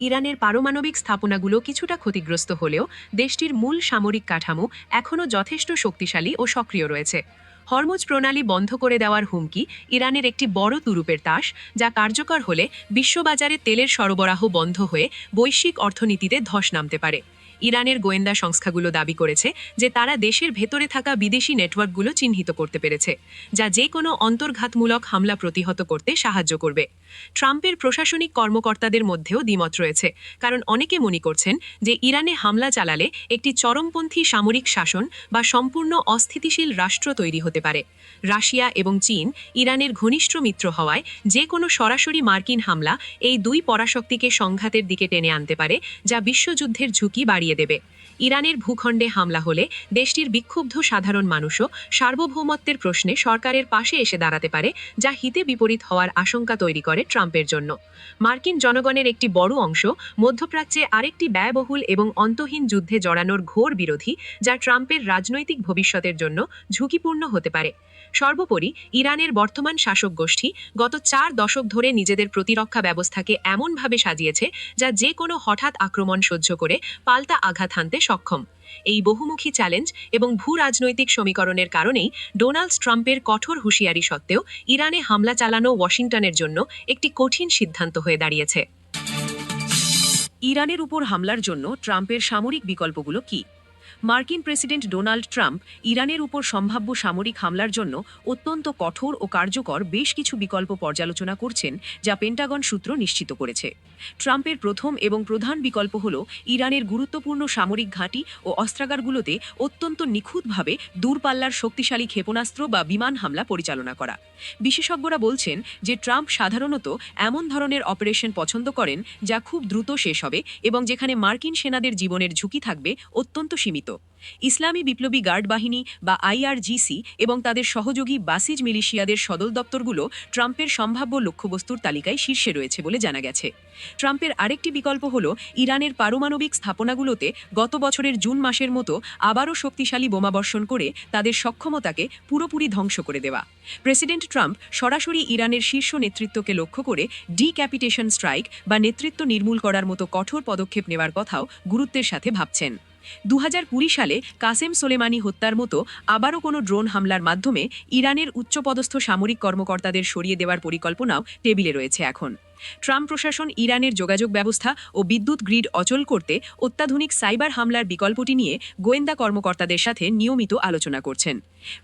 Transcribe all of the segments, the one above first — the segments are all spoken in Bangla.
ইরানের পারমাণবিক স্থাপনাগুলো কিছুটা ক্ষতিগ্রস্ত হলেও দেশটির মূল সামরিক কাঠামো এখনও যথেষ্ট শক্তিশালী ও সক্রিয় রয়েছে। হরমুজ প্রণালী বন্ধ করে দেওয়ার হুমকি ইরানের একটি বড় তুরুপের তাস, যা কার্যকর হলে বিশ্ববাজারে তেলের সরবরাহ বন্ধ হয়ে বৈশ্বিক অর্থনীতিতে ধস নামতে পারে। ইরানের গোয়েন্দা সংস্থাগুলো দাবি করেছে যে তারা দেশের ভেতরে থাকা বিদেশি নেটওয়ার্কগুলো চিহ্নিত করতে পেরেছে, যা যে কোনো অন্তর্ঘাতমূলক হামলা প্রতিহত করতে সাহায্য করবে। ট্রাম্পের প্রশাসনিক কর্মকর্তাদের মধ্যেও দ্বিমত রয়েছে, কারণ অনেকে মনে করছেন যে ইরানে হামলা চালালে একটি চরমপন্থী সামরিক শাসন বা সম্পূর্ণ অস্থিতিশীল রাষ্ট্র তৈরি হতে পারে। রাশিয়া এবং চীন ইরানের ঘনিষ্ঠ মিত্র হওয়ায় যে কোনো সরাসরি মার্কিন হামলা এই দুই পরাশক্তিকে সংঘাতের দিকে টেনে আনতে পারে, যা বিশ্বযুদ্ধের ঝুঁকি বাড়িয়ে দেবে। ইরানের ভূখণ্ডে হামলা হলে দেশটির বিক্ষুব্ধ সাধারণ মানুষও সার্বভৌমত্বের প্রশ্নে সরকারের পাশে এসে দাঁড়াতে পারে, যা হিতে বিপরীত হওয়ার আশঙ্কা তৈরি করে ট্রাম্পের জন্য। মার্কিন জনগণের একটি বড় অংশ মধ্যপ্রাচ্যে আরেকটি ব্যয়বহুল এবং অন্তহীন যুদ্ধে জড়ানোর ঘোর বিরোধী, যা ট্রাম্পের রাজনৈতিক ভবিষ্যতের জন্য ঝুঁকিপূর্ণ হতে পারে। সর্বোপরি, ইরানের বর্তমান শাসক গোষ্ঠী গত 4 দশক ধরে নিজেদের প্রতিরক্ষা ব্যবস্থাকে এমনভাবে সাজিয়েছে যা যে কোনো হঠাৎ আক্রমণ সহ্য করে পাল্টা আঘাত হানতে সক্ষম। এই বহুমুখী চ্যালেঞ্জ এবং ভূ রাজনৈতিক সমীকরণের কারণেই ডোনাল্ড ট্রাম্পের কঠোর হুঁশিয়ারি সত্ত্বেও ইরানে হামলা চালানো ওয়াশিংটনের জন্য একটি কঠিন সিদ্ধান্ত হয়ে দাঁড়িয়েছে। ইরানের উপর হামলার জন্য ট্রাম্পের সামরিক বিকল্পগুলো কি? মার্কিন প্রেসিডেন্ট ডোনাল্ড ট্রাম্প ইরানের উপর সম্ভাব্য সামরিক হামলার জন্য অত্যন্ত কঠোর ও কার্যকর বেশ কিছু বিকল্প পর্যালোচনা করছেন, যা পেন্টাগন সূত্র নিশ্চিত করেছে। ট্রাম্পের প্রথম এবং প্রধান বিকল্প হল ইরানের গুরুত্বপূর্ণ সামরিক ঘাঁটি ও অস্ত্রাগারগুলোতে অত্যন্ত নিখুঁতভাবে দূরপাল্লার শক্তিশালী ক্ষেপণাস্ত্র বা বিমান হামলা পরিচালনা করা। বিশেষজ্ঞরা বলছেন যে ট্রাম্প সাধারণত এমন ধরনের অপারেশন পছন্দ করেন যা খুব দ্রুত শেষ হবে এবং যেখানে মার্কিন সেনাদের জীবনের ঝুঁকি থাকবে অত্যন্ত সীমিত। ইসলামী বিপ্লবী গার্ড বাহিনী বা আইআরজিসি এবং তাদের সহযোগী বাসিজ মিলিশিয়াদের সদর দপ্তরগুলো ট্রাম্পের সম্ভাব্য লক্ষ্যবস্তুর তালিকায় শীর্ষে রয়েছে বলে জানা গেছে। ট্রাম্পের আরেকটি বিকল্প হল ইরানের পারমাণবিক স্থাপনাগুলোতে গত বছরের জুন মাসের মতো আবারও শক্তিশালী বোমাবর্ষণ করে তাদের সক্ষমতাকে পুরোপুরি ধ্বংস করে দেওয়া। প্রেসিডেন্ট ট্রাম্প সরাসরি ইরানের শীর্ষ নেতৃত্বকে লক্ষ্য করে ডিক্যাপিটেশন স্ট্রাইক বা নেতৃত্ব নির্মূল করার মতো কঠোর পদক্ষেপ নেওয়ার কথাও গুরুত্বের সাথে ভাবছেন। 2020 সালে কাসেম সোলেমানি হত্যার মতো আবারও কোনো ড্রোন হামলার মাধ্যমে ইরানের উচ্চপদস্থ সামরিক কর্মকর্তাদের সরিয়ে দেওয়ার পরিকল্পনাও টেবিলে রয়েছে এখন। ট্রাম্প প্রশাসন ইরানের যোগাযোগ ব্যবস্থা ও বিদ্যুৎ গ্রিড অচল করতে অত্যাধুনিক সাইবার হামলার বিকল্পটি নিয়ে গোয়েন্দা কর্মকর্তাদের সাথে নিয়মিত আলোচনা করছেন।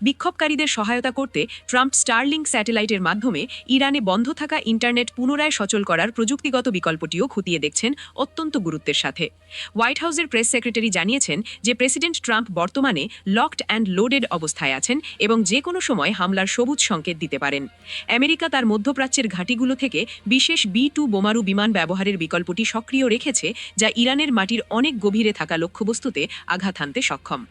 বিক্ষোভকারীদের সহায়তা করতে ট্রাম্প স্টারলিংক স্যাটেলাইটের মাধ্যমে ইরানে বন্ধ থাকা ইন্টারনেট পুনরায় সচল করার প্রযুক্তিগত বিকল্পটিও খতিয়ে দেখছেন অত্যন্ত গুরুত্বের সাথে। হোয়াইট হাউসের প্রেস সেক্রেটারি জানিয়েছেন যে প্রেসিডেন্ট ট্রাম্প বর্তমানে লকড অ্যান্ড লোডেড অবস্থায় আছেন এবং যে কোনো সময় হামলার সবুজ সংকেত দিতে পারেন। আমেরিকা তার মধ্যপ্রাচ্যের ঘাঁটিগুলো থেকে বিশেষ B-2 বোমারু বিমান ব্যবহারের বিকল্পটি সক্রিয় রেখেছে, যা ইরানের মাটির অনেক গভীরে থাকা লক্ষ্যবস্তুতে আঘাত হানতে সক্ষম।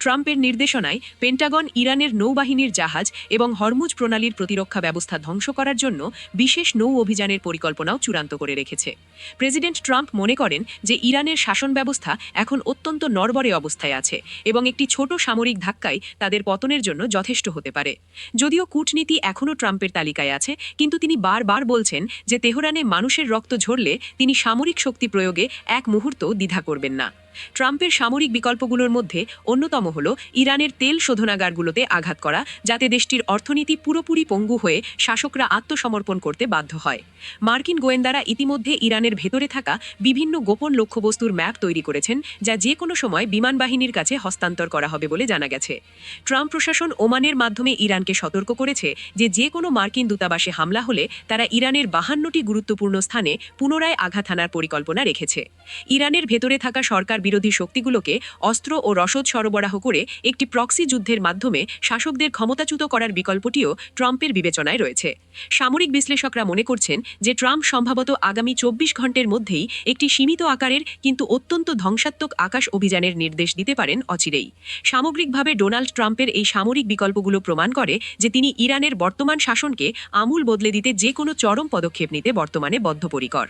ট্রাম্পের নির্দেশনায় পেন্টাগন ইরানের নৌবাহিনীর জাহাজ এবং হরমুজ প্রণালীর প্রতিরক্ষা ব্যবস্থা ধ্বংস করার জন্য বিশেষ নৌ অভিযানের পরিকল্পনাও চূড়ান্ত করে রেখেছে। প্রেসিডেন্ট ট্রাম্প মনে করেন যে ইরানের শাসন ব্যবস্থা এখন অত্যন্ত নড়বড়ে অবস্থায় আছে এবং একটি ছোট সামরিক ধাক্কাই তাদের পতনের জন্য যথেষ্ট হতে পারে। যদিও কূটনীতি এখনও ট্রাম্পের তালিকায় আছে, কিন্তু তিনি বারবার বলছেন যে তেহরানে মানুষের রক্ত ঝরলে তিনি সামরিক শক্তি প্রয়োগে এক মুহূর্ত দ্বিধা করবেন না। ট্রাম্পের সামরিক বিকল্পগুলোর মধ্যে অন্যতম হল ইরানের তেল শোধনাগারগুলোতে আঘাত করা, যাতে দেশটির অর্থনীতি পুরোপুরি পঙ্গু হয়ে শাসকরা আত্মসমর্পণ করতে বাধ্য হয়। মার্কিন গোয়েন্দারা ইতিমধ্যে ইরানের ভেতরে থাকা বিভিন্ন গোপন লক্ষ্যবস্তুর ম্যাপ তৈরি করেছেন, যা যে কোনো সময় বিমান বাহিনীর কাছে হস্তান্তর করা হবে বলে জানা গেছে। ট্রাম্প প্রশাসন ওমানের মাধ্যমে ইরানকে সতর্ক করেছে যে যে কোনো মার্কিন দূতাবাসে হামলা হলে তারা ইরানের 52টি গুরুত্বপূর্ণ স্থানে পুনরায় আঘাত হানার পরিকল্পনা রেখেছে। ইরানের ভেতরে থাকা সরকার বিরোধী শক্তিগুলোকে অস্ত্র ও রসদ সরবরাহ করে একটি প্রক্সি যুদ্ধের মাধ্যমে শাসকদের ক্ষমতাচ্যুত করার বিকল্পটিও ট্রাম্পের বিবেচনায় রয়েছে। সামরিক বিশ্লেষকরা মনে করছেন যে ট্রাম্প সম্ভবত আগামী 24 ঘন্টার মধ্যেই একটি সীমিত আকারের কিন্তু অত্যন্ত ধ্বংসাত্মক আকাশ অভিযানের নির্দেশ দিতে পারেন অচিরেই। সামগ্রিকভাবে ডোনাল্ড ট্রাম্পের এই সামরিক বিকল্পগুলো প্রমাণ করে যে তিনি ইরানের বর্তমান শাসনকে আমূল বদলে দিতে যে কোনো চরম পদক্ষেপ নিতে বর্তমানে বদ্ধপরিকর।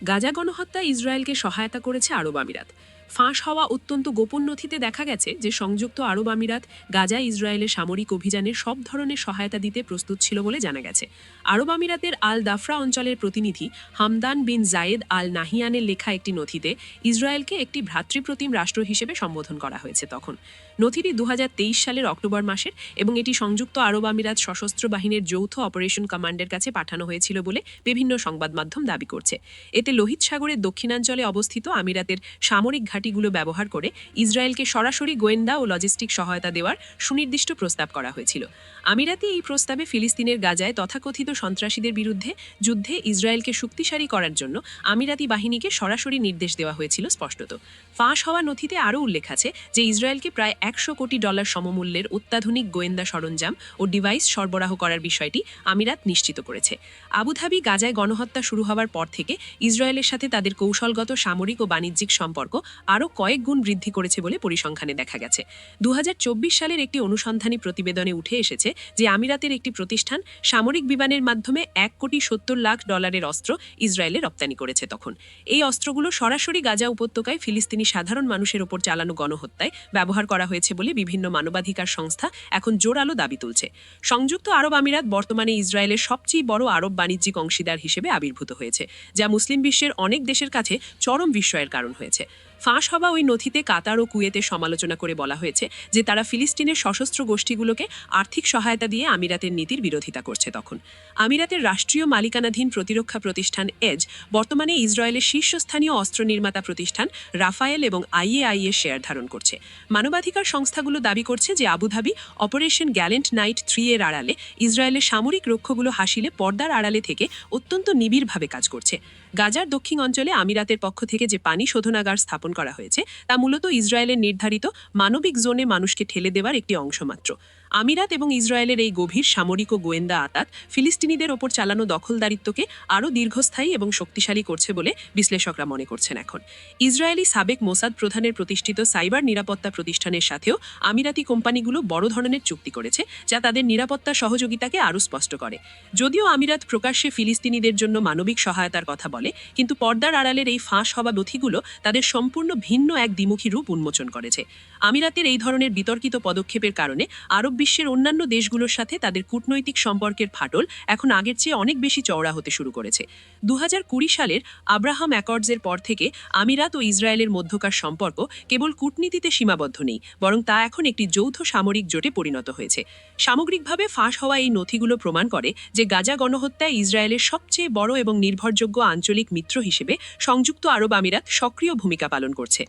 গাজা গণহত্যা ইসরায়েলকে সহায়তা করেছে আরব আমিরাত। ফাঁস হওয়া অত্যন্ত গোপন নথিতে দেখা গেছে যে সংযুক্ত আরব আমিরাত গাজা ইসরায়েলের সামরিক অভিযানের সব ধরনের সহায়তা দিতে প্রস্তুত ছিল বলে জানা গেছে। আরব আমিরাতের আল দাফরা অঞ্চলের প্রতিনিধি হামদান বিন জায়েদ আল নাহিয়ানের লেখা একটি নথিতে ইসরায়েলকে একটি ভ্রাতৃপ্রতিম রাষ্ট্র হিসেবে সম্বোধন করা হয়েছে। তখন নথিটি 2023 সালের অক্টোবর মাসের এবং এটি সংযুক্ত আরব আমিরাত সশস্ত্র বাহিনীর যৌথ অপারেশন কমান্ডের কাছে পাঠানো হয়েছিল বলে বিভিন্ন সংবাদ মাধ্যম দাবি করছে। এতে লোহিত সাগরের দক্ষিণাঞ্চলে অবস্থিত আমিরাতের সামরিক ঘাঁটিগুলো ব্যবহার করে ইসরায়েলকে সরাসরি গোয়েন্দা ও লজিস্টিক সহায়তা দেওয়ার সুনির্দিষ্ট প্রস্তাব করা হয়েছিল। আমিরাতে এই প্রস্তাবে ফিলিস্তিনের গাজায় তথাকথিত সন্ত্রাসীদের বিরুদ্ধে যুদ্ধে ইসরায়েলকে শক্তিশালী করার জন্য আমিরাতি বাহিনীকে সরাসরি নির্দেশ দেওয়া হয়েছিল। স্পষ্টত ফাঁস হওয়া নথিতে আরও উল্লেখ আছে যে ইসরায়েলকে প্রায় $100 কোটি সমমূল্যের অত্যাধুনিক গোয়েন্দা সরঞ্জাম ও ডিভাইস সরবরাহ করার বিষয়টি আমিরাত নিশ্চিত করেছে। আবুধাবি গাজায় গণহত্যা শুরু হওয়ার পর থেকে ইসরায়েলের সাথে তাদের কৌশলগত সামরিক ও বাণিজ্যিক সম্পর্ক আরও কয়েক গুণ বৃদ্ধি করেছে বলে পরিসংখ্যানে দেখা গেছে। 2024 সালের একটি অনুসন্ধানী প্রতিবেদনে উঠে এসেছে যে আমিরাতের একটি প্রতিষ্ঠান সামরিক বিমানের মাধ্যমে $1,70,00,000 অস্ত্র ইসরায়েলে রপ্তানি করেছে। তখন এই অস্ত্রগুলো সরাসরি গাজা উপত্যকায় ফিলিস্তিনি সাধারণ মানুষের ওপর চালানো গণহত্যায় ব্যবহার করা হয়েছে বলে বিভিন্ন মানবাধিকার সংস্থা এখন জোরালো দাবি তুলছে। সংযুক্ত আরব আমিরাত বর্তমানে ইসরায়েলের সবচেয়ে বড় আরব বাণিজ্যিক অংশীদার হিসেবে আবির্ভূত হয়েছে, যা মুসলিম বিশ্বের অনেক দেশের কাছে চরম বিস্ময়ের কারণ হয়েছে। ফাঁস হওয়া ওই নথিতে কাতার ও কুয়েতের সমালোচনা করে বলা হয়েছে যে তারা ফিলিস্তিনের সশস্ত্র গোষ্ঠীগুলোকে আর্থিক সহায়তা দিয়ে আমিরাতের নীতির বিরোধিতা করছে। তখন আমিরাতের রাষ্ট্রীয় মালিকানাধীন প্রতিরক্ষা প্রতিষ্ঠান এজ বর্তমানে ইসরায়েলের শীর্ষস্থানীয় অস্ত্র নির্মাতা প্রতিষ্ঠান রাফায়েল এবং আইএআইএ শেয়ার ধারণ করছে। মানবাধিকার সংস্থাগুলো দাবি করছে যে আবুধাবি অপারেশন গ্যালেন্ট নাইট 3 এর আড়ালে ইসরায়েলের সামরিক লক্ষ্যগুলো হাসিলে পর্দার আড়ালে থেকে অত্যন্ত নিবিড়ভাবে কাজ করছে। গাজার দক্ষিণ অঞ্চলে আমিরাতের পক্ষ থেকে যে পানি শোধনাগার স্থাপন করা হয়েছে তা মূলত ইসরায়েলের নির্ধারিত মানবিক জোনে মানুষকে ঠেলে দেওয়ার একটি অংশ মাত্র। আমিরাত এবং ইসরায়েলের এই গভীর সামরিক ও গোয়েন্দা আঁতাত ফিলিস্তিনিদের ওপর চালানো দখলদারিত্বকে আরও দীর্ঘস্থায়ী এবং শক্তিশালী করছে বলে বিশ্লেষকরা মনে করছেন। এখন ইসরায়েলি সাবেক মোসাদ প্রধানের প্রতিষ্ঠিত সাইবার নিরাপত্তা প্রতিষ্ঠানের সাথেও আমিরাতি কোম্পানিগুলো বড় ধরনের চুক্তি করেছে, যা তাদের নিরাপত্তা সহযোগিতাকে আরও স্পষ্ট করে। যদিও আমিরাত প্রকাশ্যে ফিলিস্তিনিদের জন্য মানবিক সহায়তার কথা বলে, কিন্তু পর্দার আড়ালের এই ফাঁস হওয়া নথিগুলো তাদের সম্পূর্ণ ভিন্ন এক দ্বিমুখী রূপ উন্মোচন করেছে। আমিরাতের এই ধরনের বিতর্কিত পদক্ষেপের কারণে আরব বিশ্বের অন্যান্য দেশগুলোর সাথে তাদের কূটনৈতিক সম্পর্কের ফাটল এখন আগের চেয়ে অনেক বেশি চওড়া হতে শুরু করেছে। 2020 সালের আব্রাহাম অ্যাকর্ডসের পর থেকে আমিরাত ও ইসরায়েলের মধ্যকার সম্পর্ক কেবল কূটনীতিতে সীমাবদ্ধ নেই, বরং তা এখন একটি যৌথ সামরিক জোটে পরিণত হয়েছে। সামগ্রিকভাবে ফাঁস হওয়া এই নথিগুলো প্রমাণ করে যে গাজা গণহত্যায় ইসরায়েলের সবচেয়ে বড় এবং নির্ভরযোগ্য আঞ্চলিক মিত্র হিসেবে সংযুক্ত আরব আমিরাত সক্রিয় ভূমিকা পালন করছে।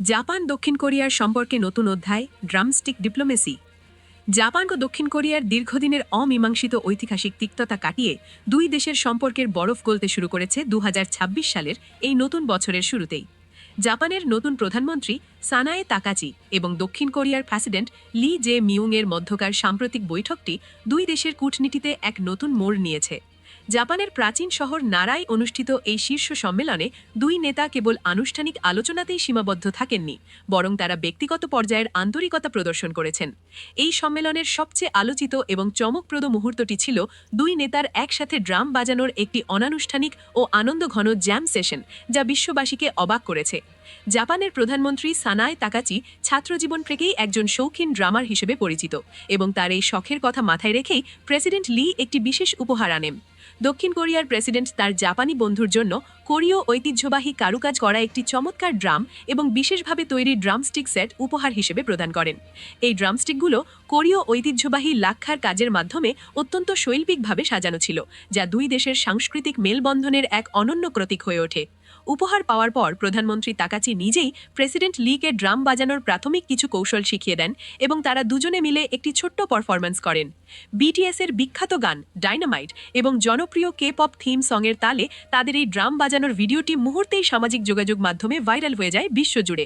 জাপান দক্ষিণ কোরিয়ার সম্পর্কে নতুন অধ্যায়, ড্রামস্টিক ডিপ্লোমেসি। জাপান ও দক্ষিণ কোরিয়ার দীর্ঘদিনের অমীমাংসিত ঐতিহাসিক তিক্ততা কাটিয়ে দুই দেশের সম্পর্কের বরফ গলতে শুরু করেছে 2026 সালের এই নতুন বছরের শুরুতেই। জাপানের নতুন প্রধানমন্ত্রী সানায়ে তাকাচি এবং দক্ষিণ কোরিয়ার প্রেসিডেন্ট লি জে মিউংয়ের মধ্যকার সাম্প্রতিক বৈঠকটি দুই দেশের কূটনীতিতে এক নতুন মোড় নিয়েছে। জাপানের প্রাচীন শহর নারায় অনুষ্ঠিত এই শীর্ষ সম্মেলনে দুই নেতা কেবল আনুষ্ঠানিক আলোচনাতেই সীমাবদ্ধ থাকেননি, বরং তারা ব্যক্তিগত পর্যায়ের আন্তরিকতা প্রদর্শন করেছেন। এই সম্মেলনের সবচেয়ে আলোচিত এবং চমকপ্রদ মুহূর্তটি ছিল দুই নেতার একসাথে ড্রাম বাজানোর একটি অনানুষ্ঠানিক ও আনন্দঘন জ্যাম সেশন, যা বিশ্ববাসীকে অবাক করেছে। জাপানের প্রধানমন্ত্রী সানায়ে তাকাচি ছাত্রজীবন থেকেই একজন শৌখিন ড্রামার হিসেবে পরিচিত এবং তার এই শখের কথা মাথায় রেখেই প্রেসিডেন্ট লি একটি বিশেষ উপহার আনেন। দক্ষিণ কোরিয়ার প্রেসিডেন্ট তার জাপানি বন্ধুর জন্য কোরীয় ঐতিহ্যবাহী কারুকাজ করা একটি চমৎকার ড্রাম এবং বিশেষভাবে তৈরি ড্রামস্টিক সেট উপহার হিসেবে প্রদান করেন। এই ড্রামস্টিকগুলো কোরীয় ঐতিহ্যবাহী লাক্ষার কাজের মাধ্যমে অত্যন্ত শৈল্পিকভাবে সাজানো ছিল, যা দুই দেশের সাংস্কৃতিক মেলবন্ধনের এক অনন্য প্রতীক হয়ে ওঠে। উপহার পাওয়ার পর প্রধানমন্ত্রী তাকাচি নিজেই প্রেসিডেন্ট লিকে ড্রাম বাজানোর প্রাথমিক কিছু কৌশল শিখিয়ে দেন এবং তারা দুজনে মিলে একটি ছোট্ট পারফরম্যান্স করেন। বিটিএসের বিখ্যাত গান ডাইনামাইট এবং জনপ্রিয় কে-পপ থিম সঙের তালে তাদের এই ড্রাম বাজানোর ভিডিওটি মুহূর্তেই সামাজিক যোগাযোগ মাধ্যমে ভাইরাল হয়ে যায় বিশ্বজুড়ে।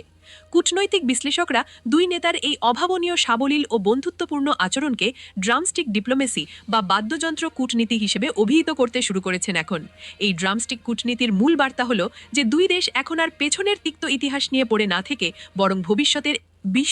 কূটনৈতিক বিশ্লেষকরা দুই নেতার এই অভাবনীয় সাবলীল ও বন্ধুত্বপূর্ণ আচরণকে ড্রামস্টিক ডিপ্লোমেসি বা বাদ্যযন্ত্র কূটনীতি হিসেবে অভিহিত করতে শুরু করেছেন। এখন এই ড্রামস্টিক কূটনীতির মূল বার্তা হল যে দুই দেশ এখন আর পেছনের তিক্ত ইতিহাস নিয়ে পড়ে না থেকে বরং ভবিষ্যতের